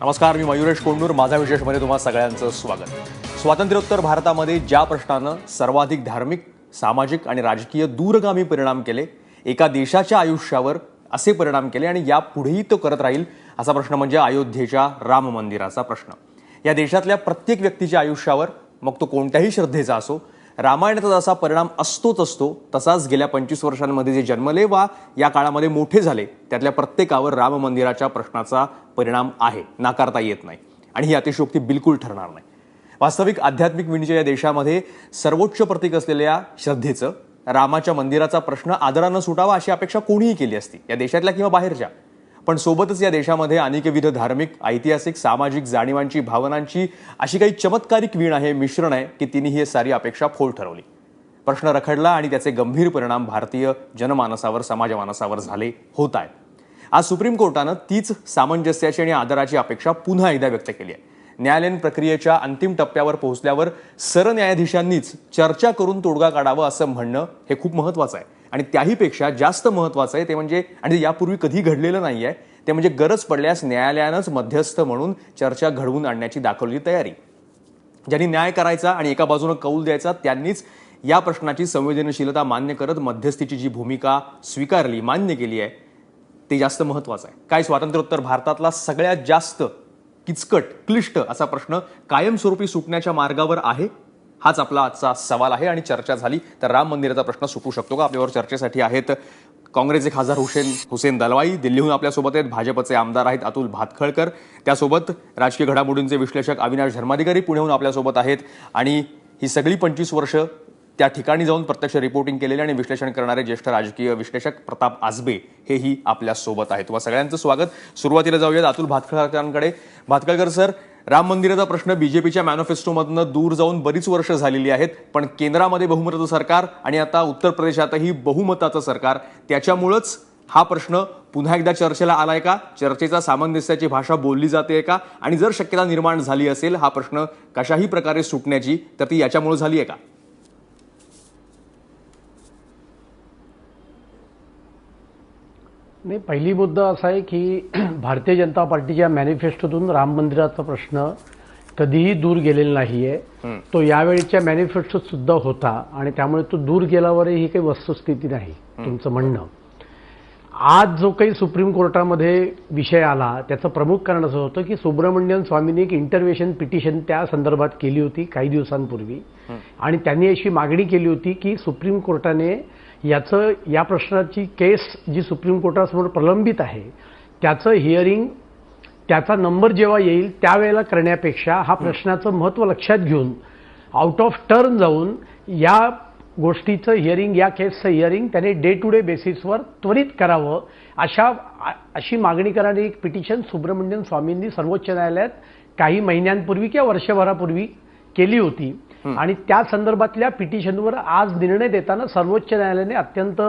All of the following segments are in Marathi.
नमस्कार, मी मयुरेश कोंडूर. माझा विशेषमध्ये तुम्हा सगळ्यांचं स्वागत. स्वातंत्र्योत्तर भारतामध्ये ज्या प्रश्नानं सर्वाधिक धार्मिक, सामाजिक आणि राजकीय दूरगामी परिणाम केले, एका देशाच्या आयुष्यावर असे परिणाम केले आणि यापुढेही तो करत राहील, असा प्रश्न म्हणजे अयोध्येच्या राम मंदिराचा प्रश्न. या देशातल्या प्रत्येक व्यक्तीच्या आयुष्यावर, मग तो कोणत्याही श्रद्धेचा असो, रामायणाचा जसा परिणाम असतो तसाच गेल्या 25 वर्षांमध्ये जे जन्मले वा या काळामध्ये मोठे झाले त्यातल्या प्रत्येकावर राम मंदिराच्या प्रश्नाचा परिणाम आहे, नाकारता येत नाही. आणि ही अतिशयोक्ती बिलकुल ठरणार नाही. वास्तविक आध्यात्मिक विणीच्या या देशामध्ये सर्वोच्च प्रतीक असलेल्या श्रद्धेचं, रामाच्या मंदिराचा प्रश्न आदरानं सुटावा अशी अपेक्षा कोणीही केली असती, या देशातल्या किंवा बाहेरच्या. पण सोबतच या देशामध्ये अनेकविध धार्मिक, ऐतिहासिक, सामाजिक जाणीवांची, भावनांची अशी काही चमत्कारिक वीण आहे, मिश्रण आहे की तिने ही सारी अपेक्षा फोल ठरवली. प्रश्न रखडला आणि त्याचे गंभीर परिणाम भारतीय जनमानसावर, समाजमानसावर झाले, होत आहेत. आज सुप्रीम कोर्टानं तीच सामंजस्याची आणि आदराची अपेक्षा पुन्हा एकदा व्यक्त केली आहे. न्यायालयीन प्रक्रियेच्या अंतिम टप्प्यावर पोहोचल्यावर सरन्यायाधीशांनीच चर्चा करून तोडगा काढावा असं म्हणणं हे खूप महत्त्वाचं आहे. आणि त्याहीपेक्षा जास्त महत्त्वाचं आहे ते म्हणजे, आणि यापूर्वी कधी घडलेलं नाही आहे, ते म्हणजे गरज पडल्यास न्यायालयानंच मध्यस्थ म्हणून चर्चा घडवून आणण्याची दाखवलेली तयारी. ज्यांनी न्याय करायचा आणि एका बाजूनं कौल द्यायचा त्यांनीच या प्रश्नाची संवेदनशीलता मान्य करत मध्यस्थीची जी भूमिका स्वीकारली, मान्य केली आहे, ते जास्त महत्त्वाचं आहे. काय स्वातंत्र्योत्तर भारतातला सगळ्यात जास्त किचकट, क्लिष्ट असा प्रश्न कायमस्वरूपी सुटण्याच्या मार्गावर आहे? हाच आपला आजचा सवाल आहे. आणि चर्चा झाली तर राम मंदिराचा प्रश्न सुटू शकतो का? आपल्यावर चर्चेसाठी आहेत काँग्रेसचे खासदार हुसेन दलवाई, दिल्लीहून आपल्यासोबत आहेत. भाजपचे आमदार आहेत अतुल भातखळकर. त्यासोबत राजकीय घडामोडींचे विश्लेषक अविनाश धर्माधिकारी पुण्याहून आपल्यासोबत आहेत. आणि ही सगळी 25 वर्ष त्या ठिकाणी जाऊन प्रत्यक्ष रिपोर्टिंग केलेले आणि विश्लेषण करणारे ज्येष्ठ राजकीय विश्लेषक प्रताप आजबे हेही आपल्यासोबत आहेत. तुम्हा सगळ्यांचं स्वागत. सुरुवातीला जाऊयात अतुल भातखळकरांकडे. भातखळकर सर, राम मंदिराचा प्रश्न बीजेपीच्या मॅनिफेस्टोमधनं दूर जाऊन बरीच वर्ष झालेली आहेत, पण केंद्रामध्ये बहुमताचं सरकार आणि आता उत्तर प्रदेशातही बहुमताचं सरकार, त्याच्यामुळंच हा प्रश्न पुन्हा एकदा चर्चेला आलाय का? चर्चेचा सामंजस्याची भाषा बोलली जाते का? आणि जर शक्यता निर्माण झाली असेल हा प्रश्न कशाही प्रकारे सुटण्याची, तर ती याच्यामुळे झाली आहे का? नाही, पहिली मुद्दा असा आहे की भारतीय जनता पार्टीच्या मॅनिफेस्टोतून राम मंदिराचा प्रश्न कधीही दूर गेलेला नाहीये. तो यावेळीच्या मॅनिफेस्टोत सुद्धा होता आणि त्यामुळे तो दूर गेल्यावरही ही काही वस्तुस्थिती नाही तुमचं म्हणणं. आज जो काही सुप्रीम कोर्टामध्ये विषय आला त्याचं प्रमुख कारण असं होतं की सुब्रमण्यन स्वामींनी एक इंटरव्हेन्शन पिटिशन त्या संदर्भात केली होती काही दिवसांपूर्वी. आणि त्यांनी अशी मागणी केली होती की सुप्रीम कोर्टाने या प्रश्नाची केस जी सुप्रीम कोर्टासमोर प्रलंबित आहे त्याचं हिअरिंग, त्याचा नंबर जेव्हा येईल त्यावेळेला करण्यापेक्षा हा प्रश्नाचं महत्त्व लक्षात घेऊन आउट ऑफ टर्न जाऊन या गोष्टीचं हिअरिंग, या केसचं हिअरिंग त्याने डे टू डे बेसिसवर त्वरित करावं अशी मागणी करणारी एक पिटिशन सुब्रमण्यन स्वामींनी सर्वोच्च न्यायालयात काही महिन्यांपूर्वी किंवा वर्षभरापूर्वी केली होती. आणि त्या संदर्भातल्या पिटिशनवर आज निर्णय देताना सर्वोच्च न्यायालयाने अत्यंत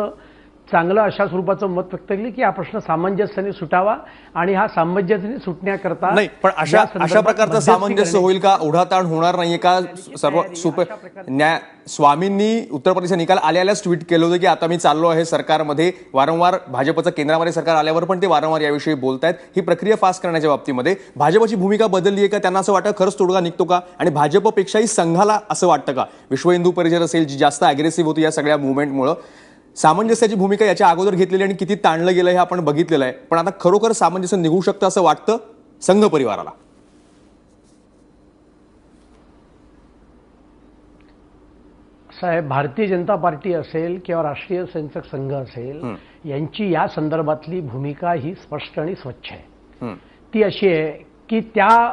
चांगलं अशा स्वरूपाचं मत व्यक्त केलं की हा प्रश्न सामंजस्याने सुटावा आणि हा सामंजस्याने सुटण्याकरता नाही, पण अशा प्रकारचं सामंजस्य होईल का? ओढाताण होणार नाहीये का? सर्व स्वामींनी उत्तर प्रदेशचा निकाल आल्यालाच ट्विट केलं होतं की आता मी चाललो आहे सरकारमध्ये. वारंवार भाजपचं केंद्रामध्ये सरकार आल्यावर पण ते वारंवार याविषयी बोलतायत. ही प्रक्रिया फास्ट करण्याच्या बाबतीमध्ये भाजपची भूमिका बदलली आहे का? त्यांना असं वाटतं खरंच तोडगा निघतो का? आणि भाजपपेक्षाही संघाला असं वाटतं का, विश्व हिंदू परिषद असेल जी जास्त अग्रेसिव्ह होती या सगळ्या मुवमेंटमुळे, सामंजस्याची भूमिका याच्या अगोदर घेतलेली आणि किती ताणलं गेलं हे आपण बघितलेलं आहे, पण आता खरोखर सामंजस्य निघू शकतं असं वाटतं संघ परिवाराला? साहेब, भारतीय जनता पार्टी असेल किंवा राष्ट्रीय स्वयंसेवक संघ असेल यांची या संदर्भातली भूमिका ही स्पष्ट आणि स्वच्छ आहे. ती अशी आहे की त्या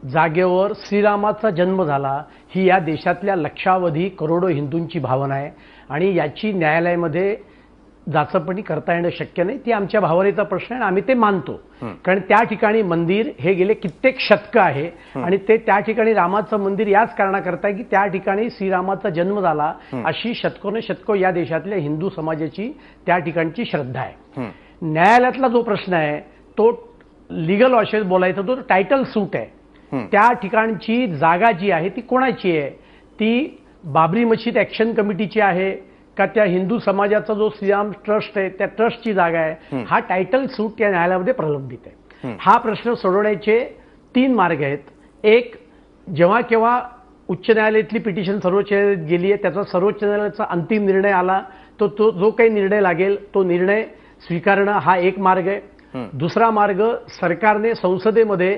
जागेवर श्रीरामाचा जन्म झाला ही या देशातल्या लक्षावधी करोडो हिंदूंची भावना आहे आणि याची न्यायालयामध्ये जाचपणी करता येणं शक्य नाही. ती आमच्या भावनेचा प्रश्न आहे आणि आम्ही ते मानतो. कारण त्या ठिकाणी मंदिर हे गेले कित्येक शतकं आहे आणि ते त्या ठिकाणी रामाचं मंदिर याच कारणाकरता की त्या ठिकाणी श्रीरामाचा जन्म झाला अशी शतकोनशतको या देशातल्या हिंदू समाजाची त्या ठिकाणची श्रद्धा आहे. न्यायालयातला जो प्रश्न आहे तो लिगल भाषेत बोलायचा तो टायटल सूट आहे. त्या ठिकाणची जागा जी आहे ती कोणाची आहे? ती बाबरी मशीद ॲक्शन कमिटीची आहे का त्या हिंदू समाजाचा जो श्रीराम ट्रस्ट आहे त्या ट्रस्टची जागा आहे? हा टायटल सूट या न्यायालयामध्ये प्रलंबित आहे. हा प्रश्न सोडवण्याचे तीन मार्ग आहेत. एक, जेव्हा केव्हा उच्च न्यायालयातली पिटिशन सर्वोच्च न्यायालयात गेली आहे, त्याचा सर्वोच्च न्यायालयाचा अंतिम निर्णय आला, तो जो काही निर्णय लागेल तो निर्णय स्वीकारणं हा एक मार्ग आहे. दुसरा मार्ग, सरकारने संसदेमध्ये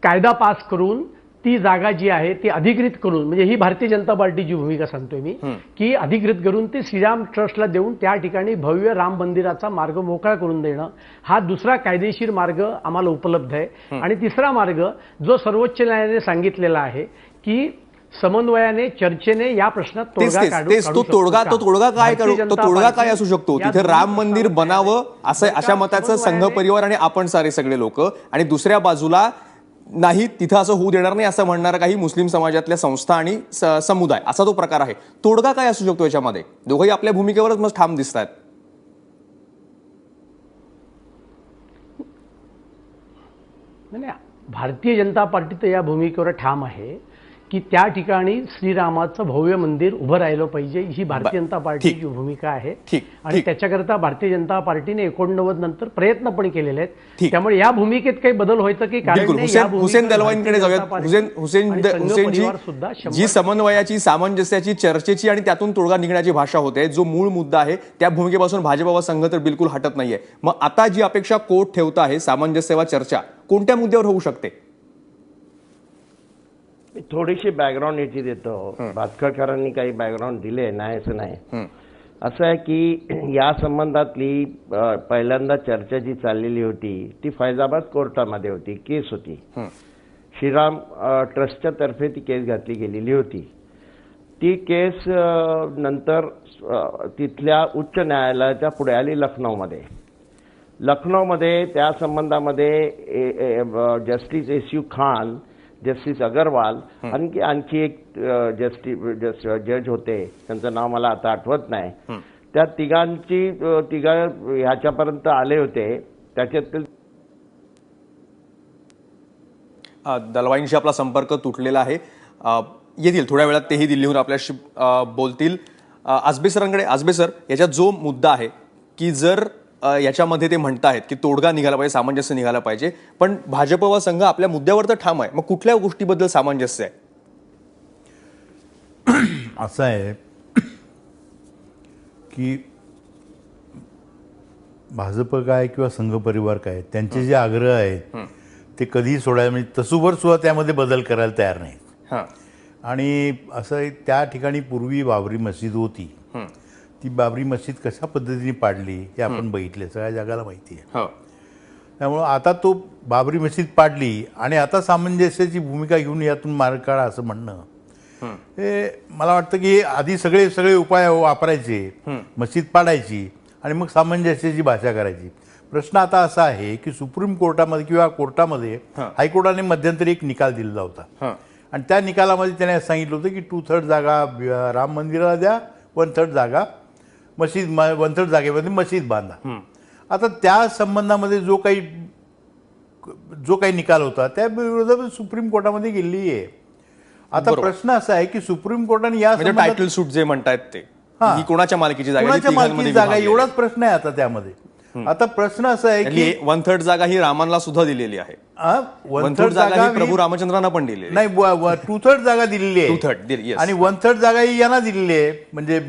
कायदा पास करून ती जागा जी आहे ती अधिकृत करून, म्हणजे ही भारतीय जनता पार्टीची भूमिका सांगतोय मी, की अधिकृत करून ती श्रीराम ट्रस्टला देऊन त्या ठिकाणी भव्य राम मंदिराचा मार्ग मोकळा करून देणं, हा दुसरा कायदेशीर मार्ग आम्हाला उपलब्ध आहे. आणि तिसरा मार्ग जो सर्वोच्च न्यायालयाने सांगितलेला आहे की समन्वयाने, चर्चेने या प्रश्नात तोडगा तो तोडगा काय असू शकतो? तिथे राम मंदिर बनावं असं अशा मताचं संघ परिवार आणि आपण सारे सगळे लोक, आणि दुसऱ्या बाजूला नाही तिथं असं होऊ देणार नाही असं म्हणणारा काही मुस्लिम समाजातल्या संस्था आणि समुदाय, असा तो प्रकार आहे. तोडगा काय असू शकतो याच्यामध्ये? दोघंही आपल्या भूमिकेवरच मग ठाम दिसत आहेत. नाही, भारतीय जनता पार्टी तर या भूमिकेवर ठाम आहे की त्या ठिकाणी श्रीरामाचं भव्य मंदिर उभं राहिलं पाहिजे, ही भारतीय जनता पार्टीची भूमिका आहे. आणि त्याच्याकरता भारतीय जनता पार्टीने 89 नंतर प्रयत्न पण केलेले आहेत. त्यामुळे या भूमिकेत काही बदल व्हायचं की कारण हुसेन दलवाईंकडे जाऊयात. हुसेनजी, जी समन्वयाची, सामंजस्याची, चर्चेची आणि त्यातून तोडगा निघण्याची भाषा होते, जो मूळ मुद्दा आहे, त्या भूमिकेपासून भाजप व संघ तर बिलकुल हटत नाहीये. मग आता जी अपेक्षा कोर्ट ठेवत आहे, सामंजस्य व चर्चा, कोणत्या मुद्द्यावर होऊ शकते? थोडीशी बॅकग्राऊंड याची देतो. भातखळकरांनी काही बॅकग्राऊंड दिले नाही असं नाही. असं आहे की या संबंधातली पहिल्यांदा चर्चा जी चाललेली होती ती फैजाबाद कोर्टामध्ये होती, केस होती. श्रीराम ट्रस्टच्या तर्फे ती केस घातली गेलेली होती. ती केस नंतर तिथल्या उच्च न्यायालयाच्या पुढे आली लखनौमध्ये. त्या संबंधामध्ये justice S U Khan, justice Agarwal, आणखी एक जज होते, त्यांचं नाव मला आता आठवत नाही, त्या तिघ ह्याच्यापर्यंत आले होते. त्याच्यातील दलवाईंशी आपला संपर्क तुटलेला आहे, येतील थोड्या वेळात, तेही दिल्लीहून आपल्याशी बोलतील. आजबे सर, याच्यात जो मुद्दा आहे की जर याच्यामध्ये ते म्हणतायत की तोडगा निघाला पाहिजे, सामंजस्य निघाला पाहिजे, पण भाजप व संघ आपल्या मुद्द्यावर तर ठाम आहे, मग कुठल्या गोष्टीबद्दल सामंजस्य आहे? असं आहे की भाजप काय किंवा संघ परिवार काय, त्यांचे जे आग्रह आहेत ते कधीही सोडायला, म्हणजे तसूवर सुद्धा त्यामध्ये बदल करायला तयार नाहीत. आणि असं त्या ठिकाणी पूर्वी बाबरी मस्जिद होती, ती बाबरी मस्जिद कशा पद्धतीने पाडली हे आपण बघितले, सगळ्या जगाला माहिती आहे. त्यामुळं आता तो बाबरी मस्जिद पाडली आणि आता सामंजस्याची भूमिका घेऊन यातून मार्ग काढा असं म्हणणं, हे मला वाटतं की आधी सगळे उपाय वापरायचे, मस्जिद पाडायची आणि मग सामंजस्याची भाषा करायची. प्रश्न आता असा आहे की सुप्रीम कोर्टामध्ये किंवा कोर्टामध्ये हायकोर्टाने मध्यंतरी एक निकाल दिलेला होता आणि त्या निकालामध्ये त्याने सांगितलं होतं की 2/3 जागा राम मंदिराला द्या, 1/3 जागा मस्जिद, 1/3 जागेमध्ये मस्जिद बांधा. आता त्या संबंधामध्ये जो काही निकाल होता त्या विरोधात सुप्रीम कोर्टामध्ये गेलेली आहे. आता प्रश्न असा आहे की सुप्रीम कोर्टाने या टायटल सूट जे म्हणतायत ते ही कोणाच्या मालकीची जागा, एवढाच प्रश्न आहे आता त्यामध्ये. आता प्रश्न असा आहे की 1/3 जागा ही रामांना सुद्धा दिलेली आहे, 1/3 जागा ही प्रभू रामचंद्रांना पण दिलेली नाही, 2/3 जागा दिलेली आहे आणि 1/3 जागा ही यांना दिलेली आहे, म्हणजे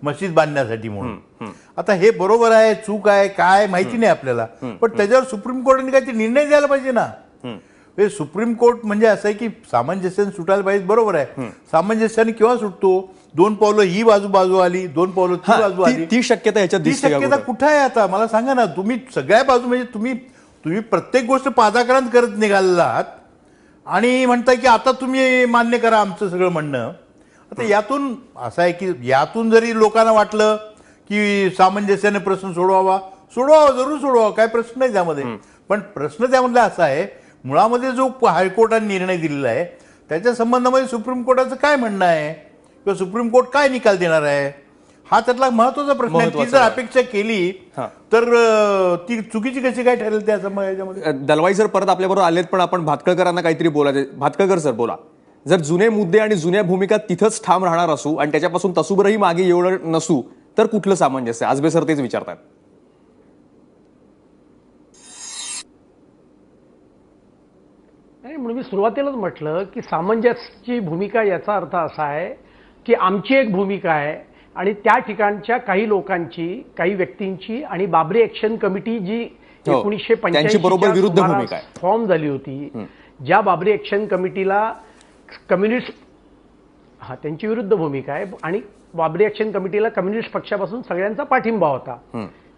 मस्जिद बांधण्यासाठी म्हणून. आता हे बरोबर आहे, चूक आहे, काय माहिती नाही आपल्याला, पण त्याच्यावर सुप्रीम कोर्टाने काहीतरी निर्णय द्यायला पाहिजे ना. सुप्रीम कोर्ट म्हणजे असं आहे की सामंजस्याने सुटायला पाहिजे, बरोबर आहे. सामंजस्याने केव्हा सुटतो? 2 पावलं ही बाजू आली, 2 पावलं ती बाजू आली, ती शक्यता कुठं आहे आता मला सांगा ना. तुम्ही सगळ्या बाजू, म्हणजे तुम्ही प्रत्येक गोष्ट पादाक्रांत करत निघालेला आहात आणि म्हणताय की आता तुम्ही मान्य करा आमचं सगळं म्हणणं. आता यातून असं आहे की यातून जरी लोकांना वाटलं की सामंजस्याने प्रश्न सोडवावा, जरूर सोडवावा, काय प्रश्न नाही त्यामध्ये. पण प्रश्न त्यामधला असा आहे, मुळामध्ये जो हायकोर्टाने निर्णय दिलेला आहे त्याच्या संबंधामध्ये सुप्रीम कोर्टाचं काय म्हणणं आहे किंवा सुप्रीम कोर्ट काय निकाल देणार आहे, हा त्यातला महत्वाचा प्रश्न आहे. ती जर अपेक्षा केली तर ती चुकीची कशी काय ठरेल त्या याच्यामध्ये. दलवाई सर परत आपल्याबरोबर आलेत, पण आपण भातखळकरांना काहीतरी बोलायचे. भातखळकर सर बोला. जर जुने मुद्दे आणि जुन्या भूमिका तिथंच ठाम राहणार असू आणि त्याच्यापासून तसूभरही मागे एवढं नसू तर कुठलं सामंजस्य? आजबे सर तेच विचारतात. नाही, म्हणून मी सुरुवातीलाच म्हटलं की सामंजस्याची भूमिका याचा अर्थ असा आहे की आमची एक भूमिका आहे आणि त्या ठिकाणच्या काही लोकांची, काही व्यक्तींची आणि बाबरी ॲक्शन कमिटी जी हो, 1985 त्यांची बरोबर विरुद्ध भूमिका आहे. फॉर्म झाली होती, ज्या बाबरी ॲक्शन कमिटीला कम्युनिस्ट त्यांची विरुद्ध भूमिका आहे आणि बाबरी ॲक्शन कमिटीला कम्युनिस्ट पक्षापासून सगळ्यांचा पाठिंबा होता.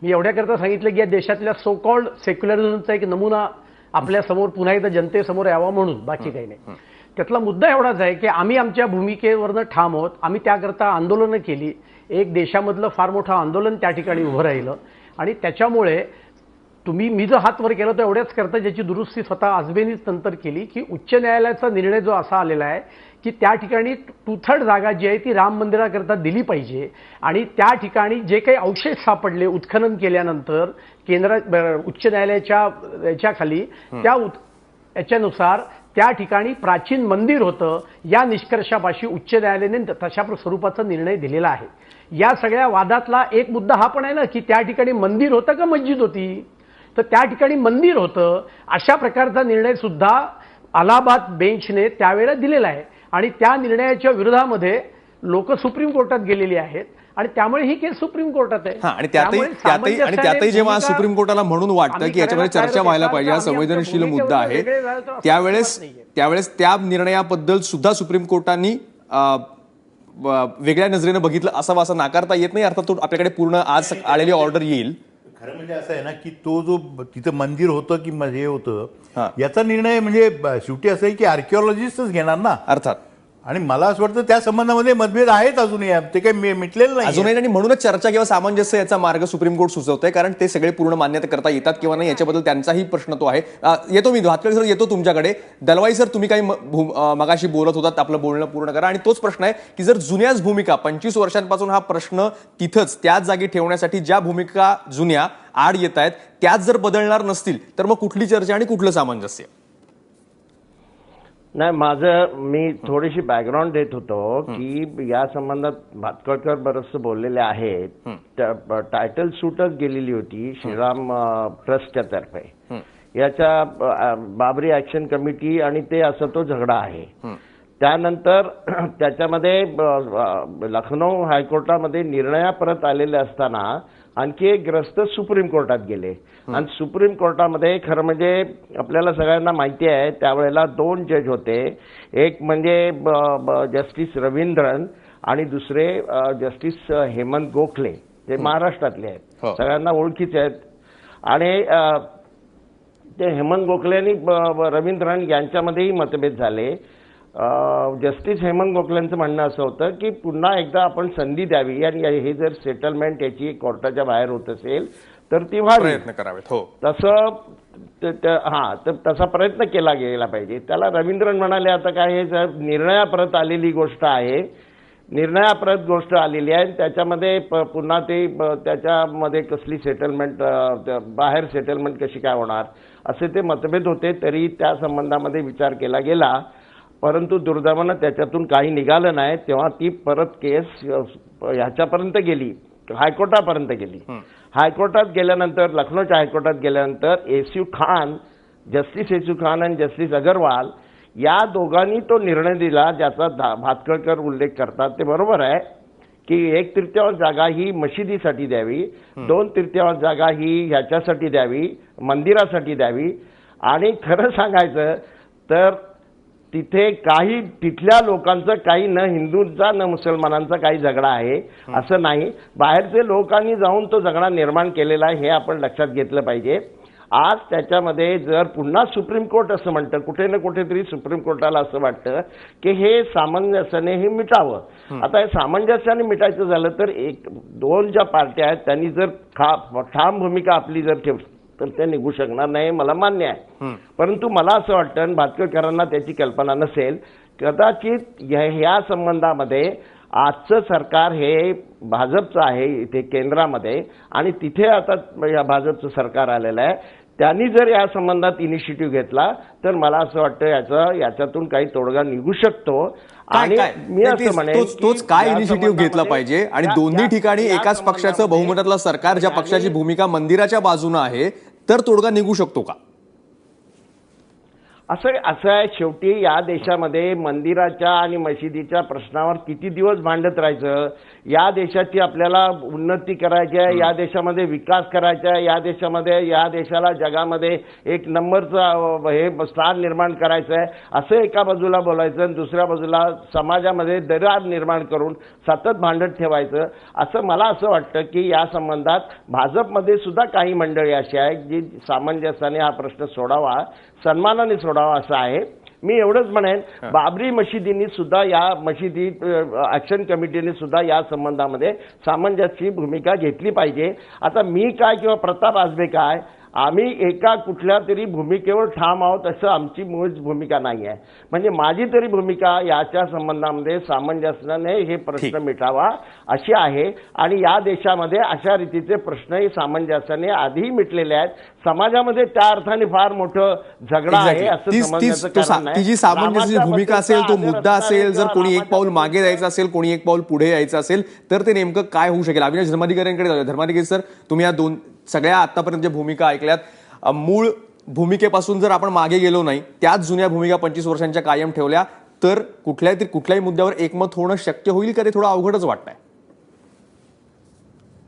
मी एवढ्याकरता सांगितलं की या देशातल्या सो कॉल्ड सेक्युलरिझमचा एक नमुना आपल्या समोर पुन्हा एकदा जनतेसमोर यावा म्हणून, बाकी काही नाही. त्यातला मुद्दा एवढाच आहे की आम्ही आमच्या भूमिकेवरनं ठाम आहोत. आम्ही त्याकरता आंदोलनं केली. एक देशामधलं फार मोठं आंदोलन त्या ठिकाणी उभं राहिलं आणि त्याच्यामुळे मी जो हात वर केला तो एवढ्याच करता, ज्याची दुरुस्ती स्वतः आजबेनीच नंतर केली, की उच्च न्यायालयाचा निर्णय जो असा आलेला आहे की त्या ठिकाणी 2/3 जागा जी आहे ती राम मंदिराकरता दिली पाहिजे आणि त्या ठिकाणी जे काही अवशेष सापडले उत्खनन केल्यानंतर उच्च न्यायालयाच्या याच्याखाली याच्यानुसार त्या ठिकाणी प्राचीन मंदिर होतं, या निष्कर्षापाशी उच्च न्यायालयाने तशा स्वरूपाचा निर्णय दिलेला आहे. या सगळ्या वादातला एक मुद्दा हा पण आहे ना की त्या ठिकाणी मंदिर होतं का मस्जिद होती, तर त्या ठिकाणी मंदिर होतं अशा प्रकारचा निर्णय सुद्धा अलाहाबाद बेंचने त्यावेळेला दिलेला आहे आणि त्या निर्णयाच्या विरोधामध्ये लोक सुप्रीम कोर्टात गेलेली आहेत आणि त्यामुळे ही केस सुप्रीम कोर्टात आहे. आणि त्यातही जेव्हा सुप्रीम कोर्टाला म्हणून वाटतं की याच्यामध्ये चर्चा व्हायला पाहिजे, हा संवेदनशील मुद्दा आहे, त्यावेळेस त्या निर्णयाबद्दल सुद्धा सुप्रीम कोर्टाने वेगळ्या नजरेनं बघितलं असावं असं नाकारता येत नाही. अर्थात आपल्याकडे पूर्ण आज आलेली ऑर्डर येईल. खरं म्हणजे असं आहे ना की तो जो तिथं मंदिर होतं की हे होतं याचा निर्णय म्हणजे शेवटी असं आहे की आर्किओलॉजिस्टच घेणार ना. अर्थात. आणि मला असं वाटतं त्या संबंधामध्ये मतभेद आहेत अजूनही, ते काही मिटलेलं नाही अजूनही. आणि म्हणूनच चर्चा किंवा सामंजस्य याचा मार्ग सुप्रीम कोर्ट सुचवतंय, कारण ते सगळे पूर्ण मान्यता करता येतात किंवा नाही याच्याबद्दल त्यांचाही प्रश्न तो आहे. येतो मी भातखळकर सर, येतो तुमच्याकडे. दलवाई सर, तुम्ही काही मगाशी बोलत होतात, आपलं बोलणं पूर्ण करा. आणि तोच प्रश्न आहे की जर जुन्याच भूमिका 25 वर्षांपासून हा प्रश्न तिथंच त्याच जागी ठेवण्यासाठी ज्या भूमिका जुन्या आड येत आहेत त्याच जर बदलणार नसतील तर मग कुठली चर्चा आणि कुठलं सामंजस्य? नाही, मी थोडीशी बॅकग्राऊंड देत होतो की या संबंधात भातखळकर बरंचसं बोललेले आहेत. टायटल सूटच गेलेली होती श्रीराम ट्रस्टच्या तर्फे. याच्या बाबरी ॲक्शन कमिटी आणि ते असं तो झगडा आहे. त्यानंतर त्याच्यामध्ये लखनौ हायकोर्टामध्ये निर्णयापर्यंत आलेले असताना आणखी एक ग्रस्त सुप्रीम कोर्टात गेले आणि सुप्रीम कोर्टामध्ये खरं म्हणजे आपल्याला सगळ्यांना माहिती आहे त्यावेळेला 2 जज होते. एक म्हणजे जस्टिस रवींद्रन आणि दुसरे जस्टिस हेमंत गोखले, जे महाराष्ट्रातले आहेत, सगळ्यांना ओळखीचे आहेत. आणि ते हेमंत गोखले आणि रवींद्रन यांच्यामध्येही मतभेद झाले. जस्टिस हेमंत गोखलेंचं म्हणणं असं होतं की पुन्हा एकदा आपण संधी द्यावी आणि हे जर सेटलमेंट याची कोर्टाच्या बाहेर होत असेल तर ती व्हावी, प्रयत्न करावेत. हो, तर तसा प्रयत्न केला गेला पाहिजे. त्याला रवींद्रन म्हणाले आता काय हे जर निर्णयाप्रत आलेली गोष्ट आहे, निर्णयाप्रत गोष्ट आलेली आहे, त्याच्यामध्ये पुन्हा ते त्याच्यामध्ये कसली सेटलमेंट, बाहेर सेटलमेंट कशी काय होणार, असे ते मतभेद होते. तरी त्या संबंधामध्ये विचार केला गेला, परंतु दुर्दैवानं त्याच्यातून काही निघालं नाही. तेव्हा ती परत केस ह्याच्यापर्यंत गेली, हायकोर्टापर्यंत गेली. हायकोर्टात गेल्यानंतर, लखनौच्या हायकोर्टात गेल्यानंतर जस्टिस एस यू खान आणि जस्टिस अगरवाल या दोघांनी तो निर्णय दिला ज्याचा भातखळकर उल्लेख करतात. ते बरोबर आहे की 1/3 जागा ही मशिदीसाठी द्यावी, 2/3 जागा ही ह्याच्यासाठी द्यावी, मंदिरासाठी द्यावी. आणि खरं सांगायचं तर तिथे काही तिथल्या लोकांचं, काही न हिंदूंचा न मुसलमानांचा काही झगडा आहे असं नाही. बाहेरचे लोकांनी जाऊन तो झगडा निर्माण केलेला आहे, हे आपण लक्षात घेतलं पाहिजे. आज त्याच्यामध्ये जर पुन्हा सुप्रीम कोर्ट असं म्हणतं, कुठे ना कुठेतरी सुप्रीम कोर्टाला असं वाटतं की हे सामंजस्याने हे मिटावं. आता हे सामंजस्याने मिटायचं झालं तर 1-2 ज्या पार्ट्या आहेत त्यांनी जर ठाम भूमिका आपली जर ठेवली तर ते निघू शकणार नाही, मला मान्य आहे. परंतु मला असं वाटतं, भातखळकरांना त्याची कल्पना नसेल, कदाचित ह्या संबंधामध्ये आजचं सरकार हे भाजपचं आहे इथे केंद्रामध्ये आणि तिथे आता या भाजपचं सरकार आलेलं आहे. त्यांनी जर या संबंधात इनिशिएटिव्ह घेतला तर मला असं वाटतं याच्यातून काही तोडगा निघू शकतो. आणि मी असं म्हणेन तोच काय इनिशिएटिव्ह घेतला पाहिजे. आणि दोन्ही ठिकाणी एकाच पक्षाचं बहुमतातलं सरकार, ज्या पक्षाची भूमिका मंदिराच्या बाजूने आहे, तर तोडगा निघू शकतो का? असं असं आहे, शेवटी या देशामध्ये मंदिराच्या आणि मशिदीच्या प्रश्नावर किती दिवस भांडत राहायचं. या देशाची आपल्याला उन्नती करायची आहे, या देशामध्ये विकास करायचा आहे, या देशाला जगामध्ये एक नंबरचं हे स्थान निर्माण करायचं आहे. असं एका बाजूला बोलायचं आणि दुसऱ्या बाजूला समाजामध्ये दरार निर्माण करून सतत भांडत ठेवायचं. मला असं वाटतं की या संबंधात भाजपमध्ये सुद्धा काही मंडळी अशी आहेत जी सामंजस्याने हा प्रश्न सोडावा, सन्मानाने सोडावा असं आहे. मी एवढंच म्हणेन, बाबरी मशिदींनी सुद्धा या मशिदी ऍक्शन कमिटीने सुद्धा या संबंधामध्ये सामंजस्याची भूमिका घेतली पाहिजे. आता मी काय किंवा प्रताप आजबे काय, आम्ही एका कुठल्या तरी भूमिकेवर ठाम आहोत असं आमची मूळच भूमिका नाही आहे. म्हणजे माझी तरी भूमिका याच्या संबंधामध्ये सामंजस्याने हे प्रश्न मिटावा अशी आहे. आणि या देशामध्ये अशा रीतीचे प्रश्नही सामंजस्याने आधीही मिटलेले आहेत. समाजामध्ये त्या अर्थाने फार मोठं झगडा आहे असं समजण्याचं कारण नाही. ती जी सामंजस्य भूमिका असेल, तो मुद्दा असेल, जर कोणी एक पाऊल मागे जायचं असेल, कोणी एक पाऊल पुढे यायचं असेल, तर ते नेमकं काय होऊ शकेल? अविनाश धर्माधिकाऱ्यांकडे जाऊया. धर्माधिकारी सर, तुम्ही या सगळ्या आतापर्यंत भूमिका ऐकल्यात, मूळ भूमिकेपासून जर आपण मागे गेलो नाही, त्याच जुन्या भूमिका 25 वर्षांच्या कायम ठेवल्या, तर कुठल्याही मुद्द्यावर एकमत होणं शक्य होईल का? ते थोडं अवघडच वाटतंय.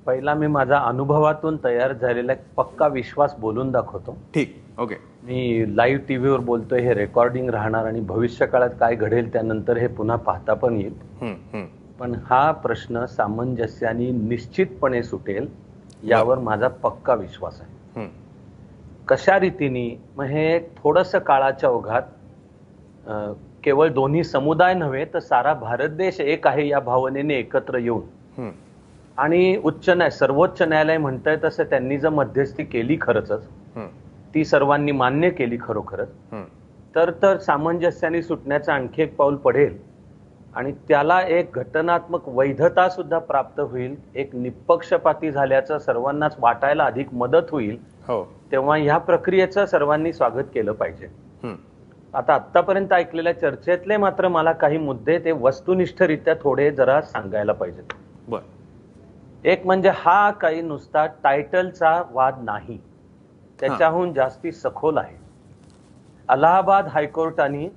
पहिला मी माझा अनुभवातून तयार झालेला एक पक्का विश्वास बोलून दाखवतो. ठीक, ओके. मी लाईव्ह टीव्हीवर बोलतोय, हे रेकॉर्डिंग राहणार आणि भविष्य काळात काय घडेल त्यानंतर हे पुन्हा पाहता पण येईल. पण हा प्रश्न सामंजस्याने निश्चितपणे सुटेल यावर माझा पक्का विश्वास आहे. कशा रीतीने? मग हे थोडंसं काळाच्या ओघात केवळ दोन्ही समुदाय नव्हे तर सारा भारत देश एक आहे या भावनेने एकत्र येऊन आणि सर्वोच्च न्यायालय म्हणतंय तसं त्यांनी जर मध्यस्थी केली खरंच, ती सर्वांनी मान्य केली खरोखरच, तर सामंजस्याने सुटण्याचं आणखी एक पाऊल पडेल आणि त्याला एक घटनात्मक वैधता सुद्धा प्राप्त होईल. एक निपक्षपाती झाल्याचं सर्वांनाच वाटायला अधिक मदत होईल. तेव्हा ह्या प्रक्रियेचं सर्वांनी स्वागत केलं पाहिजे. आता आतापर्यंत ऐकलेल्या चर्चेतले मात्र मला काही मुद्दे ते वस्तुनिष्ठरित्या थोडे जरा सांगायला पाहिजेत. एक म्हणजे हा काही नुसता टायटलचा वाद नाही, त्याच्याहून जास्ती सखोल आहे. अलाहाबाद हायकोर्टाने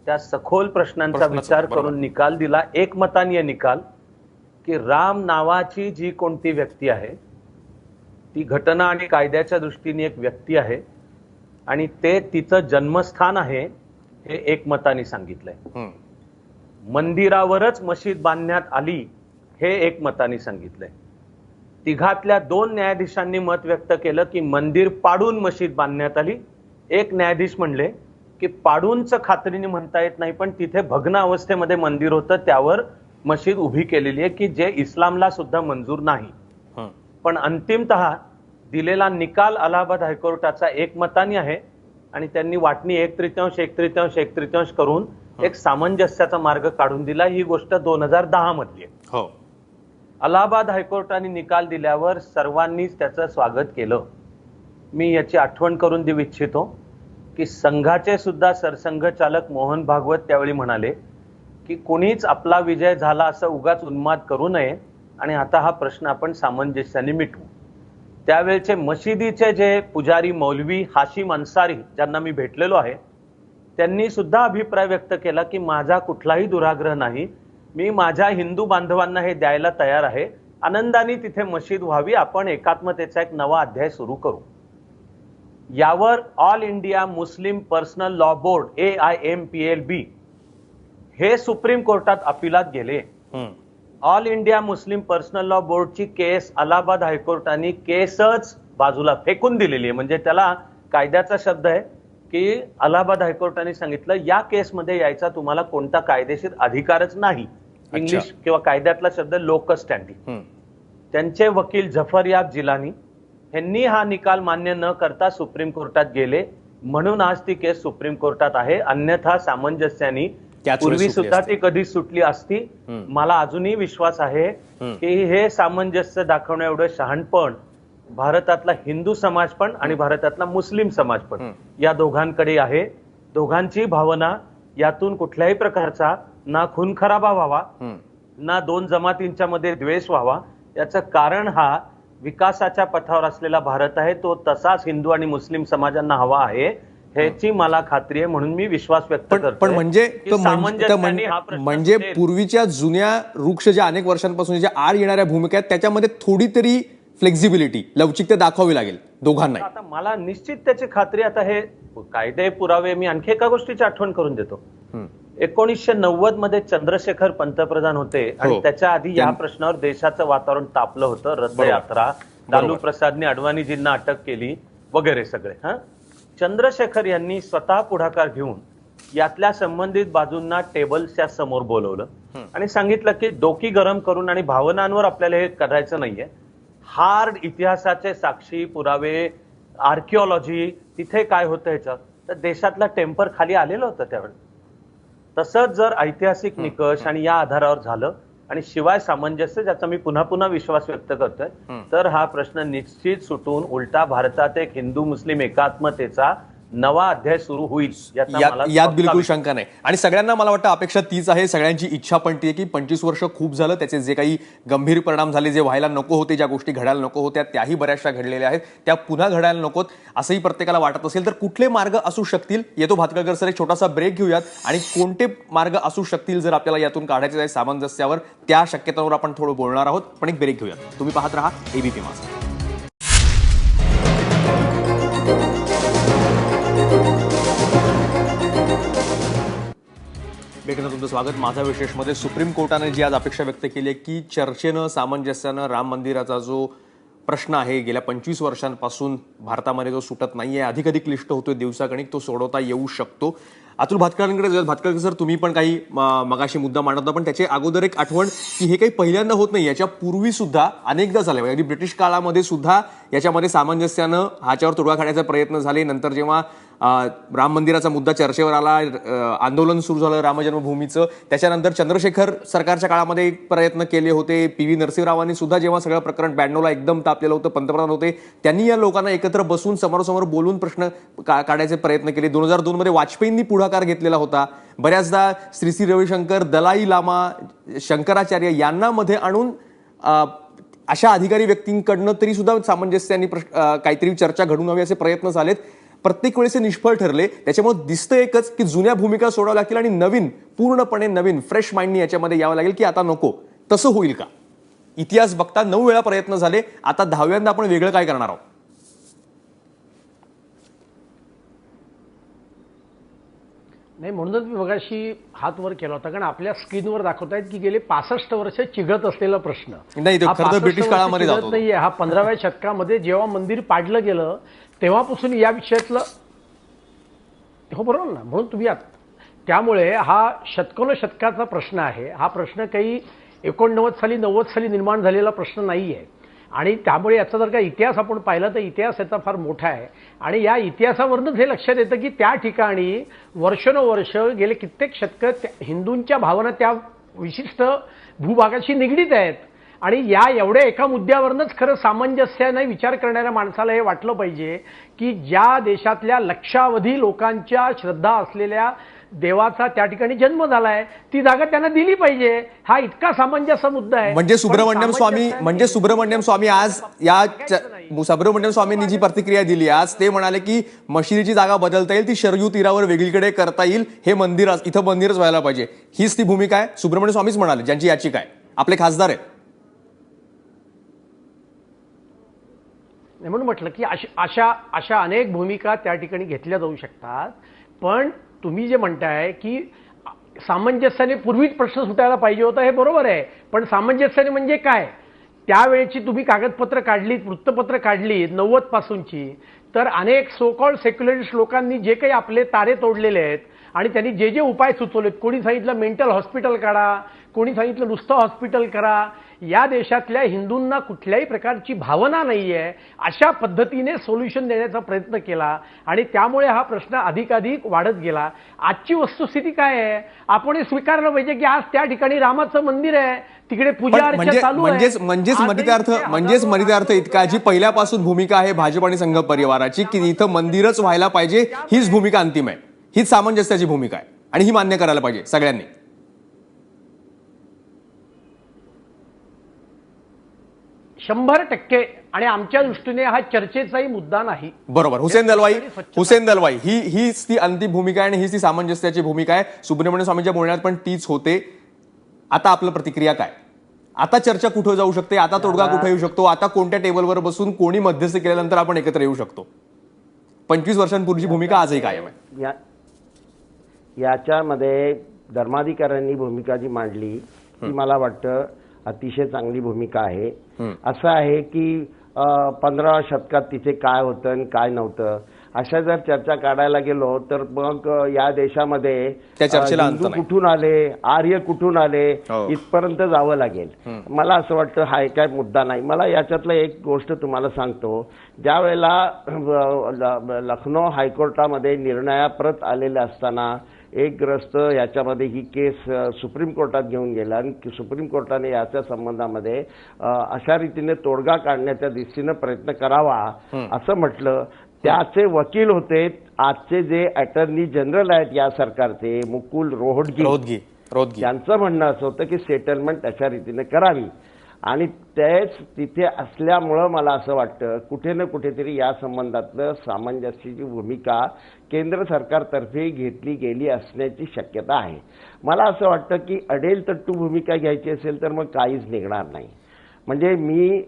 त्या सखोल प्रश्नांचा विचार करून निकाल दिला, एकमतानीय निकाल, की राम नावाची जी कोणती व्यक्ती आहे ती घटना आणि कायद्याच्या दृष्टीने एक व्यक्ती आहे आणि ते तिचं जन्मस्थान आहे हे एकमताने सांगितलंय. मंदिरावरच मशीद बांधण्यात आली हे एकमताने सांगितलंय. तिघातल्या 2 न्यायाधीशांनी मत व्यक्त केलं की मंदिर पाडून मशीद बांधण्यात आली. एक न्यायाधीश म्हणले की पाडूनच खात्रीने म्हणता येत नाही, पण तिथे भग्न अवस्थेमध्ये मंदिर होतं त्यावर मशीद उभी केलेली आहे की जे इस्लामला सुद्धा मंजूर नाही. पण अंतिमतः दिलेला निकाल अलाहाबाद हायकोर्टाचा एकमताने आहे आणि त्यांनी वाटणी 1/3 करून एक सामंजस्याचा मार्ग काढून दिला. ही गोष्ट 2010 मधली आहे. अलाहाबाद हायकोर्टाने निकाल दिल्यावर सर्वांनीच त्याचं स्वागत केलं. मी याची आठवण करून देऊ इच्छितो की संघाचे सुद्धा सरसंघचालक मोहन भागवत त्यावेळी म्हणाले की कोणीच आपला विजय झाला असं उगाच उन्माद करू नये आणि आता हा प्रश्न आपण सामंजस्याने मिटवू. त्यावेळचे मशिदीचे जे पुजारी मौलवी हाशिम अन्सारी, ज्यांना मी भेटलेलो आहे, त्यांनी सुद्धा अभिप्राय व्यक्त केला की माझा कुठलाही दुराग्रह नाही, मी माझ्या हिंदू बांधवांना हे द्यायला तयार आहे, आनंदाने तिथे मशीद व्हावी, आपण एकात्मतेचा एक नवा अध्याय सुरू करू. यावर all India Muslim personal law board AIMPLB हे सुप्रीम कोर्टात अपिलात गेले. All India Muslim personal law बोर्डची केस अलाहाबाद हायकोर्टाने केसच बाजूला फेकून दिलेली आहे. म्हणजे त्याला कायद्याचा शब्द आहे की अलाहाबाद हायकोर्टाने सांगितलं या केसमध्ये यायचा तुम्हाला कोणता कायदेशीर अधिकारच नाही. इंग्लिश किंवा कायद्यातला शब्द लोकस स्टँडी. त्यांचे वकील जफरयाब जिलानी यांनी हा निकाल मान्य न करता सुप्रीम कोर्टात गेले, म्हणून आज ती केस सुप्रीम कोर्टात आहे. अन्यथा सामंजस्याने पूर्वी सुद्धा ती कधी सुटली असती. मला अजूनही विश्वास आहे की हे सामंजस्य दाखवण्या एवढं शहाणपण भारतातला हिंदू समाज पण आणि भारतातला मुस्लिम समाज पण या दोघांकडे आहे. दोघांची भावना यातून कुठल्याही प्रकारचा ना खून खराबा व्हावा, ना 2 जमातींच्या मध्ये द्वेष व्हावा. याचं कारण हा विकासाच्या पथावर असलेला भारत आहे, तो तसाच हिंदू आणि मुस्लिम समाजांना हवा आहे ह्याची मला खात्री आहे, म्हणून मी विश्वास व्यक्त पण करतो पण म्हणजे म्हणजे पूर्वीच्या जुन्या वृक्ष ज्या अनेक वर्षांपासून ज्या आड येणाऱ्या भूमिका आहेत त्याच्यामध्ये थोडी तरी फ्लेक्झिबिलिटी, लवचिकता दाखवावी लागेल दोघांना. आता मला निश्चित त्याची खात्री, आता हे कायदे पुरावे, मी आणखी एका गोष्टीची आठवण करून देतो. 1990 मध्ये चंद्रशेखर पंतप्रधान होते आणि त्याच्या आधी या प्रश्नावर देशाचं वातावरण तापलं होतं. रथयात्रा, लालू प्रसादने अडवाणीजींना अटक केली वगैरे सगळे. चंद्रशेखर यांनी स्वतः पुढाकार घेऊन यातल्या संबंधित बाजूंना टेबल्सच्या समोर बोलवलं आणि सांगितलं की डोकी गरम करून आणि भावनांवर आपल्याला हे करायचं नाहीये. हार्ड इतिहासाचे साक्षी पुरावे, आर्किओलॉजी, तिथे काय होतं ह्याच्यात, तर देशातला टेम्पर खाली आलेलं होतं त्यावेळेस. तसंच जर ऐतिहासिक निकष आणि या आधारावर झालं आणि शिवाय सामंजस्य, ज्याचा मी पुन्हा पुन्हा विश्वास व्यक्त करतोय, तर हा प्रश्न निश्चित सुटून उलटा भारतात एक हिंदू मुस्लिम एकात्मतेचा नवा अध्याय सुरू होईल यात बिलकुल शंका नाही. आणि सगळ्यांना मला वाटतं अपेक्षा तीच आहे, सगळ्यांची इच्छा पण ती आहे की 25 वर्ष खूप झालं, त्याचे जे काही गंभीर परिणाम झाले, जे व्हायला नको होते, ज्या गोष्टी घडायला नको होत्या त्याही बऱ्याचशा घडलेल्या आहेत, त्या पुन्हा घडायला नकोत असंही प्रत्येकाला वाटत असेल तर कुठले मार्ग असू शकतील. येतो भातखळकर सर, एक छोटासा ब्रेक घेऊयात आणि कोणते मार्ग असू शकतील जर आपल्याला यातून काढायचे आहे सामंजस्यावर, त्या शक्यतांवर आपण थोडं बोलणार आहोत. पण एक ब्रेक घेऊयात. तुम्ही पाहत राहा एबीपी माझा. बेकनं तुमचं स्वागत. माझा विशेषमध्ये सुप्रीम कोर्टाने जी आज अपेक्षा व्यक्त केली आहे की चर्चेनं, सामंजस्यानं राम मंदिराचा जो प्रश्न आहे गेल्या 25 वर्षांपासून भारतामध्ये जो सुटत नाहीये, अधिक क्लिष्ट होतोय दिवसागणिक, तो सोडवता येऊ शकतो. अतुल भातखळकरांकडे जाऊयात. भातखळकर सर, तुम्ही पण काही मगाशी मुद्दा मांडत होता, पण त्याच्या अगोदर एक आठवण की हे काही पहिल्यांदा होत नाही, याच्या पूर्वी सुद्धा अनेकदा झाले. म्हणजे ब्रिटिश काळामध्ये सुद्धा याच्यामध्ये सामंजस्यानं ह्याच्यावर तोडगा काढण्याचे प्रयत्न झाले. नंतर जेव्हा राम मंदिराचा मुद्दा चर्चेवर आला, आंदोलन सुरू झालं राम जन्मभूमीचं, त्याच्यानंतर चंद्रशेखर सरकारच्या काळामध्ये प्रयत्न केले होते. पी.व्ही. नरसिंहरावांनी सुद्धा जेव्हा सगळं प्रकरण 92ला एकदम तापलेलं होतं, पंतप्रधान होते, त्यांनी या लोकांना एकत्र बसून समोरासमोर बोलून प्रश्न काढायचे प्रयत्न केले. 2002 मध्ये वाजपेयींनी पुढाकार घेतलेला होता. बऱ्याचदा श्री श्री रविशंकर, दलाई लामा, शंकराचार्य यांना मध्ये आणून अशा अधिकारी व्यक्तींकडनं तरी सुद्धा सामंजस्याने काहीतरी चर्चा घडून हवी असे प्रयत्न झालेत. प्रत्येक वेळेस निष्फळ ठरले. त्याच्यामुळे दिसतं एकच की जुन्या भूमिका सोडाव्या लागतील आणि नवीन, पूर्णपणे नवीन फ्रेश माइंडनी याच्यामध्ये यावं लागेल की आता नको. तसं होईल का? इतिहास बघता 9 वेळा प्रयत्न झाले, आता 10व्यांदा आपण वेगळं काय करणार आहोत? नाही, म्हणूनच मी मगाशी हात वर केला होता, कारण आपल्या स्क्रीनवर दाखवतायत की गेले 65 वर्ष चिघळत असलेला प्रश्न नाही, तो खरं तर ब्रिटिश काळामध्ये जातो नाहीये. हा 15व्या शतकामध्ये जेव्हा मंदिर पाडलं गेलं तेव्हापासून या विषयातलं, हो बरोबर ना. म्हणून तुम्ही त्यामुळे हा शतकाचा प्रश्न आहे. हा प्रश्न काही 89 साली 90 साली निर्माण झालेला प्रश्न नाहीये. आणि त्यामुळे याचा जर का इतिहास आपण पाहिला तर इतिहास याचा फार मोठा आहे. आणि या इतिहासावरूनच हे लक्षात येतं की त्या ठिकाणी वर्षानुवर्ष गेले कित्येक शतक हिंदूंच्या भावना त्या विशिष्ट भूभागाशी निगडीत आहेत. आणि या एवढ्या एका मुद्द्यावरूनच खरं सामंजस्याने विचार करणाऱ्या माणसाला हे वाटलं पाहिजे की ज्या देशातल्या लक्षावधी लोकांच्या श्रद्धा असलेल्या देवाचा त्या ठिकाणी जन्म झालाय, ती जागा त्यांना दिली पाहिजे. हा इतका सामंजस्य मुद्दा आहे. म्हणजे सुब्रमण्यम स्वामी आज सुब्रमण्यम स्वामींनी जी प्रतिक्रिया दिली आज, ते म्हणाले की मशिदीची जागा बदलता येईल, ती शरयू तीरावर वेगळीकडे करता येईल, हे मंदिर इथं मंदिरच व्हायला पाहिजे. हीच ती भूमिका आहे. सुब्रमण्यम स्वामीच म्हणाले, ज्यांची याचिका आहे, आपले खासदार आहेत. म्हणून म्हटलं की अशा अनेक भूमिका त्या ठिकाणी घेतल्या जाऊ शकतात. पण तुम्ही जे म्हणताय की सामंजस्याने पूर्वीच प्रश्न सुटायला पाहिजे होता, हे बरोबर आहे. पण सामंजस्याने म्हणजे काय? त्यावेळेची तुम्ही कागदपत्र काढली, वृत्तपत्र काढली 90 पासूनची, तर अनेक सो कॉल्ड सेक्युलरिस्ट लोकांनी जे काही आपले तारे तोडलेले आहेत आणि त्यांनी जे जे उपाय सुचवलेत, कोणी सांगितलं मेंटल हॉस्पिटल काढा, कोणी सांगितलं नुसतं हॉस्पिटल करा, या देशातल्या हिंदूंना कुठल्याही प्रकारची भावना नाहीये, अशा पद्धतीने सोल्युशन देण्याचा प्रयत्न केला आणि त्यामुळे हा प्रश्न अधिकाधिक वाढत गेला. आजची वस्तुस्थिती काय आहे? आपण हे स्वीकारलं पाहिजे की आज त्या ठिकाणी रामाचं मंदिर आहे, तिकडे पूजा अर्चा चालू आहे. म्हणजेच मर्यादार्थ इतका, जी पहिल्यापासून भूमिका आहे भाजप आणि संघ परिवाराची की इथं मंदिरच व्हायला पाहिजे, हीच भूमिका अंतिम आहे, हीच सामंजस्याची भूमिका आहे आणि ही मान्य करायला पाहिजे सगळ्यांनी. 100% आणि आमच्या दृष्टीने हा चर्चेचाही मुद्दा नाही. बरोबर. हुसेन दलवाई हीच ती अंतिम भूमिका आहे आणि हीच ती सामंजस्याची भूमिका आहे. सुब्रमण्य स्वामींच्या बोलण्यात पण तीच होते. आता आपलं प्रतिक्रिया काय? आता चर्चा कुठं जाऊ शकते? आता तोडगा कुठे येऊ शकतो? आता कोणत्या टेबलवर बसून कोणी मध्यस्थी केल्यानंतर आपण एकत्र येऊ शकतो? 25 वर्षांपूर्वीची भूमिका आजही कायम आहे. याच्यामध्ये धर्माधिकाऱ्यांनी भूमिका जी मांडली ती मला वाटतं अतिशय चांगली भूमिका आहे. असं आहे की 15व्या शतकात तिथे काय होतं आणि काय नव्हतं अशा जर चर्चा काढायला गेलो तर मग या देशामध्ये त्या चर्चेला अंत हिंदू नाही. कुठून आले, आर्य कुठून आले, हो. इथपर्यंत जावं लागेल. मला असं वाटतं हा काय मुद्दा नाही. मला याच्यातलं एक गोष्ट तुम्हाला सांगतो. ज्या वेळेला लखनौ हायकोर्टामध्ये निर्णयाप्रत आलेले असताना एक ग्रस्त याच्यामध्ये ही केस सुप्रीम कोर्टात घेऊन गेला आणि सुप्रीम कोर्टाने याच्या संबंधामध्ये अशा रीतीने तोडगा काढण्याच्या दृष्टीनं प्रयत्न करावा असं म्हटलं. त्याचे वकील होते आजचे जे अटर्नी जनरल आहेत या सरकारचे, मुकुल रोहटगी. त्यांचं म्हणणं असं होतं की सेटलमेंट अशा रीतीने करावी आणि तेच तिथे असल्यामुळं मला असं वाटतं कुठे ना कुठेतरी या संबंधातलं सामंजस्याची भूमिका केंद्र सरकारतर्फे घेतली गेली असण्याची शक्यता आहे. मला असं वाटतं की अडेल तट्टू भूमिका घ्यायची असेल तर मग काहीच निघणार नाही. म्हणजे मी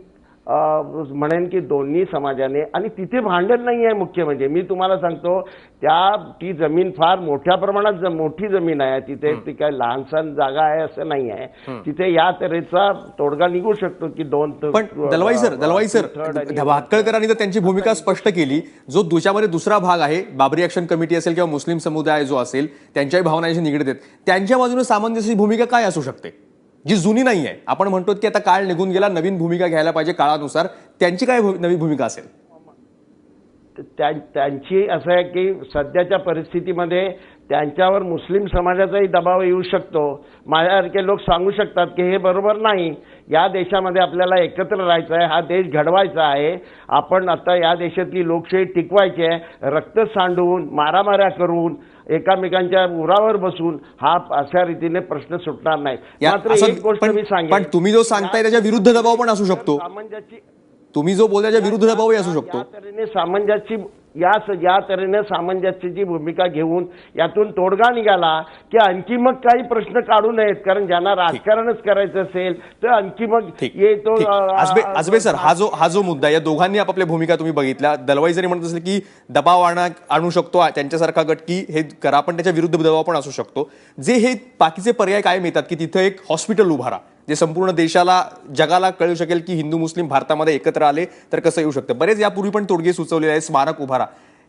म्हणेन की दोन्ही समाजाने, आणि तिथे भांडण नाही आहे मुख्य म्हणजे मी तुम्हाला सांगतो ती जमीन फार मोठ्या प्रमाणात मोठी जमीन आहे. तिथे ती काय लहानसहान जागा आहे असं नाही आहे. तिथे या तऱ्हेचा तोडगा निघू शकतो की पण दलवाई सर भातखळकरांनी तर त्यांची भूमिका स्पष्ट केली. जो त्याच्यामध्ये दुसरा भाग आहे, बाबरी ऍक्शन कमिटी असेल किंवा मुस्लिम समुदाय जो असेल त्यांच्याही भावनांशी निगडीत आहेत, त्यांच्या बाजूने सामंजस्याची भूमिका काय असू शकते जी जुनी नाही आहे? आपण म्हणतो की आता काळ निघून गेला, नवीन भूमिका घ्यायला पाहिजे काळानुसार. त्यांची काय नवी भूमिका असेल? त्यांची असं आहे की सध्याच्या परिस्थितीमध्ये त्यांच्यावर मुस्लिम समाजाचाही दबाव येऊ शकतो. माझ्यासारखे लोक सांगू शकतात की हे बरोबर नाही, या देशामध्ये आपल्याला एकत्र राहायचं आहे, हा देश घडवायचा आहे, आपण आता या देशातली लोकशाही टिकवायची आहे. रक्त सांडून मारामाऱ्या करून एकामेकांच्या उरावर बसून हा अशा रीतीने प्रश्न सुटणार नाही. मात्र एक गोष्ट मी सांगेन, पण तुम्ही जो सांगताय त्याच्या विरुद्ध दबाव पण असू शकतो. तुम्ही जो बोलताय त्याच्या विरुद्ध दबावही असू शकतो. या तऱ्हेने सामंजस्याची भूमिका घेऊन यातून तोडगा निघाला की आणखी मग काही प्रश्न काढू नयेत. कारण ज्यांना राजकारणच करायचं असेल तर आणखी मग येतो. आजबे सर, हा जो मुद्दा, या दोघांनी आपापल्या भूमिका तुम्ही बघितल्या. दलवाई जरी म्हणत असेल की दबाव आणू शकतो त्यांच्यासारखा गट की हे करा, पण त्याच्या विरुद्ध दबाव पण असू शकतो. जे हे बाकीचे पर्याय कायम येतात की तिथं एक हॉस्पिटल उभारा जे संपूर्ण देशाला, जगाला कळू शकेल की हिंदू मुस्लिम भारतामध्ये एकत्र आले तर कसं येऊ शकतं. बरेच यापूर्वी पण तोडगे सुचवलेले आहेत, स्मारक उभारा,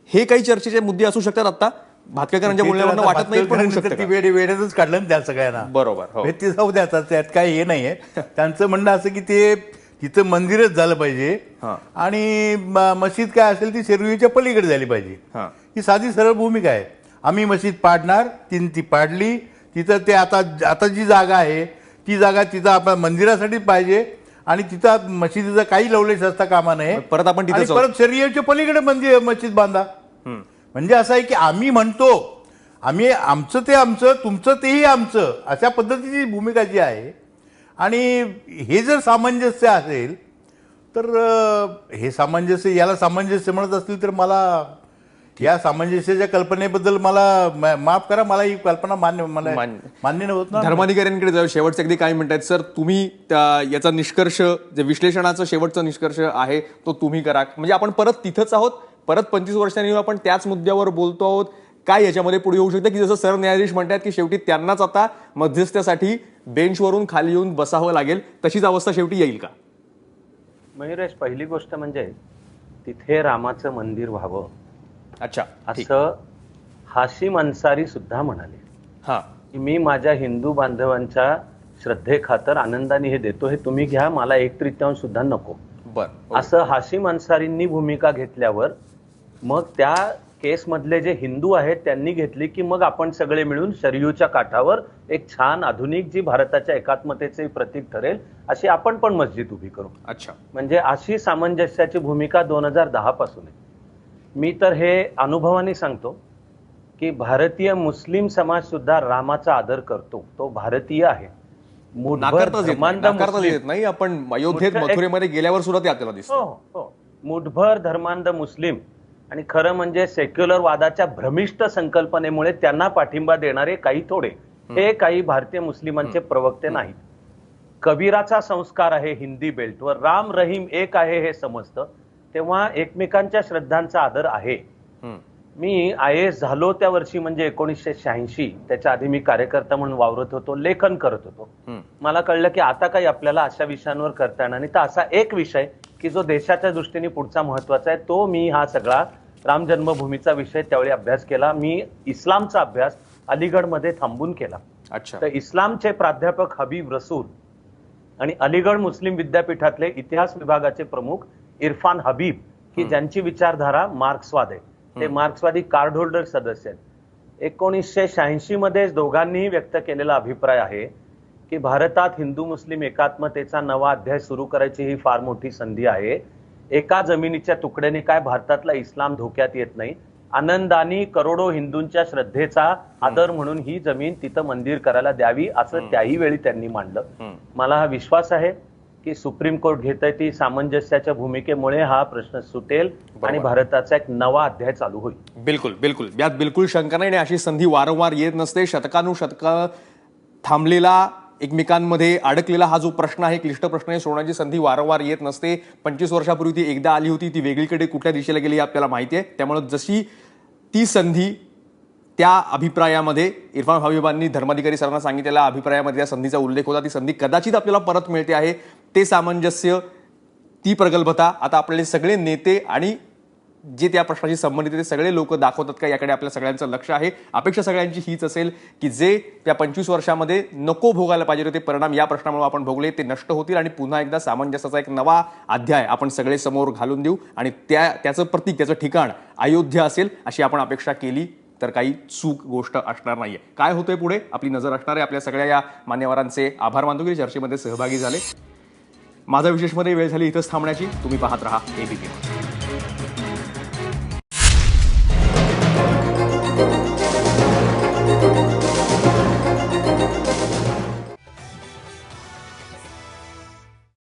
हे काही चर्चेचे मुद्दे असू शकतात. आता भातखळकरांच्या बोलण्यावरून वाटत नाही पण होऊ शकतं. वेळेतच काढलं ना त्या सगळ्यांना. बरोबर. ते जाऊ द्या, त्यात काय हे नाहीये. त्यांचं म्हणणं असं की ते तिथं मंदिरच झालं पाहिजे आणि मशीद काय असेल ती शेरवीच्या पलीकडे झाली पाहिजे. ही साधी सरळ भूमिका आहे. आम्ही मशीद पाडणार, ती पाडली, तिथं ते आता जी जागा आहे ती जागा तिथं आपल्या मंदिरासाठी पाहिजे आणि तिथं मशिदीचा काही लवलेश असता कामा नये. परत शरीयेच्या पलीकडे मस्जिद बांधा. म्हणजे असं आहे की आम्ही म्हणतो आमचं ते आमचं, तुमचं तेही आमचं, अशा पद्धतीची भूमिका जी आहे. आणि हे जर सामंजस्य असेल तर हे सामंजस्य, याला सामंजस्य म्हणत असतील तर मला या सामंजस्याच्या कल्पनेबद्दल मला माफ करा, मला ही कल्पना मान्य नव्हत ना. धर्माधिकाऱ्यांकडे जाऊ. शेवटचे अगदी काय म्हणतात सर, तुम्ही याचा निष्कर्ष, जे विश्लेषणाचा शेवटचा निष्कर्ष आहे तो तुम्ही करा. म्हणजे आपण परत तिथंच आहोत, परत 25 वर्षांनी आपण त्याच मुद्द्यावर बोलतो आहोत. काय याच्यामध्ये पुढे होऊ शकतं की जसं सरन्यायाधीश म्हणतात की शेवटी त्यांनाच आता मध्यस्थ्यासाठी बेंचवरून खाली येऊन बसावं लागेल, तशीच अवस्था शेवटी येईल का? मयुरेश, पहिली गोष्ट म्हणजे तिथे रामाचं मंदिर व्हावं. अच्छा, असं हाशिम अन्सारी सुद्धा म्हणाले की मी माझ्या हिंदू बांधवांच्या श्रद्धेखातर आनंदाने हे देतो, हे तुम्ही घ्या, मला 1/3 सुद्धा नको. असं हाशिम अन्सारींनी भूमिका घेतल्यावर मग त्या केसमधले जे हिंदू आहेत त्यांनी घेतली की मग आपण सगळे मिळून शरयूच्या काठावर एक छान आधुनिक जी भारताच्या एकात्मतेचे प्रतीक ठरेल अशी आपण पण मस्जिद उभी करू. अच्छा, म्हणजे अशी सामंजस्याची भूमिका 2010 पासून आहे. मी तर हे अनुभवाने सांगतो की भारतीय मुस्लिम समाज सुद्धा रामाचा आदर करतो, तो भारतीय आहे. नाकारताच येत नाही. आपण अयोध्येत मथुरेमध्ये गेल्यावर सुद्धा ते आपल्याला दिसतं. हो, मुठभर धर्मांध मुस्लिम आणि खरं म्हणजे सेक्युलर वादाच्या भ्रमिष्ट संकल्पनेमुळे त्यांना पाठिंबा देणारे काही थोडे, हे काही भारतीय मुस्लिमांचे प्रवक्ते नाहीत. कबीराचा संस्कार आहे हिंदी बेल्टवर, राम रहीम एक आहे हे समजतं, तेव्हा एकमेकांच्या श्रद्धांचा आदर आहे. मी IAS झालो त्या वर्षी म्हणजे 1986, त्याच्या आधी मी कार्यकर्ता म्हणून वावरत होतो, लेखन करत होतो. मला कळलं की आता काही आपल्याला अशा विषयांवर करता येणार नाही. तर असा एक विषय की जो देशाच्या दृष्टीने पुढचा महत्वाचा आहे, तो मी हा सगळा राम जन्मभूमीचा विषय त्यावेळी अभ्यास केला. मी इस्लामचा अभ्यास अलीगडमध्ये थांबून केला. अच्छा. तर इस्लामचे प्राध्यापक हबीब रसूल आणि अलीगड मुस्लिम विद्यापीठातले इतिहास विभागाचे प्रमुख इरफान हबीब, की ज्यांची विचारधारा मार्क्सवाद आहे, ते मार्क्सवादी कार्ड होल्डर सदस्य आहेत. 1986 मध्येच दोघांनीही व्यक्त केलेला अभिप्राय आहे की भारतात हिंदू मुस्लिम एकात्मतेचा नवा अध्याय सुरू करायची ही फार मोठी संधी आहे. एका जमिनीच्या तुकड्याने काय भारतातला इस्लाम धोक्यात येत नाही. आनंदाने करोडो हिंदूंच्या श्रद्धेचा आदर म्हणून ही जमीन तिथं मंदिर करायला द्यावी, असं त्याही वेळी त्यांनी मांडलं. मला हा विश्वास आहे की सुप्रीम कोर्ट घेतंय ती सामंजस्याच्या भूमिकेमुळे हा प्रश्न सुटेल आणि भारताचा एक नवा अध्याय चालू होईल. बिलकुल बिलकुल, यात बिलकुल शंका नाही. आणि अशी संधी वारंवार येत नसते. शतकानुशतकं थांबलेला, एकमेकांमध्ये अडकलेला हा जो प्रश्न आहे, क्लिष्ट प्रश्न आहे, सोडण्याची संधी वारंवार येत नसते. 25 वर्षापूर्वी ती एकदा आली होती, ती वेगळीकडे कुठल्या दिशेला गेली आपल्याला माहिती आहे. त्यामुळे जशी ती संधी त्या अभिप्रायामध्ये इरफान हबीबांनी धर्माधिकारी सरांना सांगितलेल्या अभिप्रायामध्ये त्या संधीचा उल्लेख होता, ती संधी कदाचित आपल्याला परत मिळते आहे. ते सामंजस्य, ती प्रगल्भता आता आपले सगळे नेते आणि जे त्या प्रश्नाशी संबंधित ते सगळे लोक दाखवतात का, याकडे आपल्या सगळ्यांचं लक्ष आहे. अपेक्षा सगळ्यांची हीच असेल की जे त्या 25 वर्षामध्ये नको भोगायला पाहिजे ते परिणाम या प्रश्नामुळे आपण भोगले, ते नष्ट होतील आणि पुन्हा एकदा सामंजस्याचा एक नवा अध्याय आपण सगळे समोर घालून देऊ. आणि त्याचं प्रतीक, त्याचं ठिकाण अयोध्या असेल अशी आपण अपेक्षा केली तर काही चूक गोष्ट असणार नाहीये. काय होतंय पुढे आपली नजर असणार आहे. आपल्या सगळ्या या मान्यवरांचे आभार मानतो की चर्चेमध्ये सहभागी झाले. माझा विशेषमध्ये वेळ झाली इथंच थांबण्याची. तुम्ही पाहत रहा ABP.